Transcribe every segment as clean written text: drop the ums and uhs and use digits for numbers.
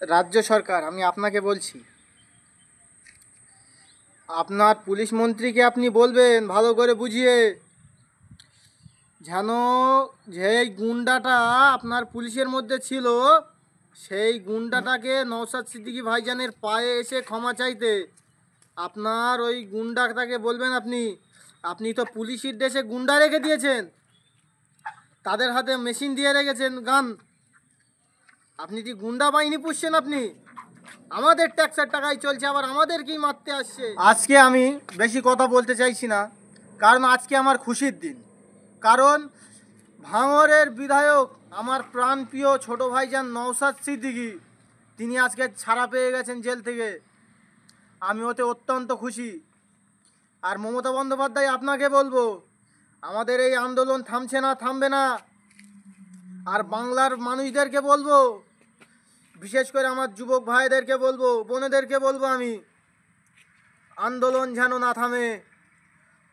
রাজ্য সরকার, আমি আপনাকে বলছি, আপনার পুলিশ মন্ত্রীকে আপনি বলবেন ভালো করে বুঝিয়ে, যেন যেই গুন্ডাটা আপনার পুলিশের মধ্যে ছিল সেই গুন্ডাটাকে নওশাদ সিদ্দিকী ভাইজানের পায়ে এসে ক্ষমা চাইতে। আপনার ওই গুন্ডাটাকে বলবেন, আপনি আপনি তো পুলিশের দেশে গুন্ডা রেখে দিয়েছেন, তাদের হাতে মেশিন দিয়ে রেখেছেন গান। আপনি কি গুন্ডা বাহিনী পুষছেন? আপনি আমাদের ট্যাক্সের টাকায় চলছে, আবার আমাদেরকেই মারতে আসছে। আজকে আমি বেশি কথা বলতে চাইছি না, কারণ আজকে আমার খুশির দিন। কারণ ভাঙড়ের বিধায়ক আমার প্রাণপ্রিয় ছোট ভাইজান নওশাদ সিদ্দিকী, তিনি আজকে ছাড়া পেয়ে গেছেন জেল থেকে। আমি ওতে অত্যন্ত খুশি। আর মমতা বন্দ্যোপাধ্যায়, আপনাকে বলবো, আমাদের এই আন্দোলন থামছে না, থামবে না। আর বাংলার মানুষদেরকে বলবো, বিশেষ করে আমার যুবক ভাইদেরকে বলবো, বোনেদেরকে বলবো, আমি আন্দোলন যেন না থামে,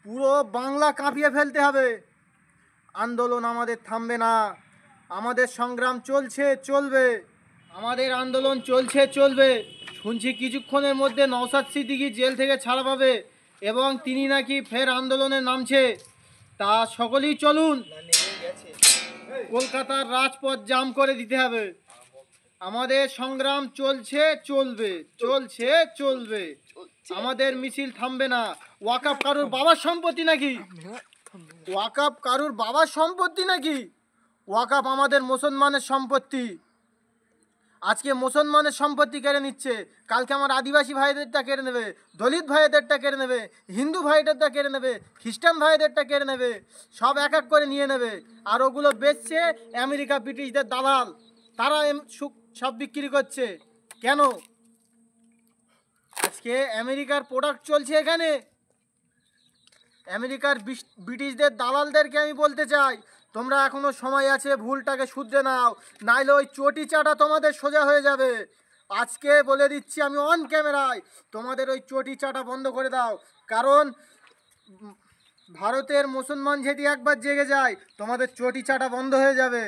পুরো বাংলা কাঁপিয়ে ফেলতে হবে। আন্দোলন আমাদের থামবে না, আমাদের সংগ্রাম চলছে, চলবে, আমাদের আন্দোলন চলছে, চলবে। শুনছি কিছুক্ষণের মধ্যে নওশাদ সিদ্দিকী জেল থেকে ছাড়া পাবে এবং তিনি নাকি ফের আন্দোলনে নামছে। তা সকলেই চলুন, কলকাতার রাজপথ জাম করে দিতে হবে। আমাদের সংগ্রাম চলছে, চলবে, চলছে, চলবে। আমাদের মিছিল থামবে না। ওয়াকাফ কারুর বাবার সম্পত্তি নাকি? ওয়াকাফ কারুর বাবার সম্পত্তি নাকি? ওয়াকাফ আমাদের মুসলমানের সম্পত্তি। আজকে মুসলমানের সম্পত্তি কেড়ে নিচ্ছে, কালকে আমার আদিবাসী ভাইদেরটা কেড়ে নেবে, দলিত ভাইদেরটা কেড়ে নেবে, হিন্দু ভাইদেরটা কেড়ে নেবে, খ্রিস্টান ভাইদেরটা কেড়ে নেবে, সব এক এক করে নিয়ে নেবে। আর ওগুলো বেচছে আমেরিকা ব্রিটিশদের দালাল, তারা সব বিক্রি করছে। কেন? আজকে আমেরিকার প্রোডাক্ট চলছে এখানে। আমেরিকার ব্রিটিশদের দালালদেরকে আমি বলতে চাই, তোমরা এখনো সময় আছে, ভুলটাকে শুধরে নাও, নাইলে ওই চটি চাটা তোমাদের সোজা হয়ে যাবে। আজকে বলে দিচ্ছি আমি অন ক্যামেরায়, তোমাদের ওই চটি চাটা বন্ধ করে দাও। কারণ ভারতের মুসলমান যদি একবার জেগে যায়, তোমাদের চটি চাটা বন্ধ হয়ে যাবে।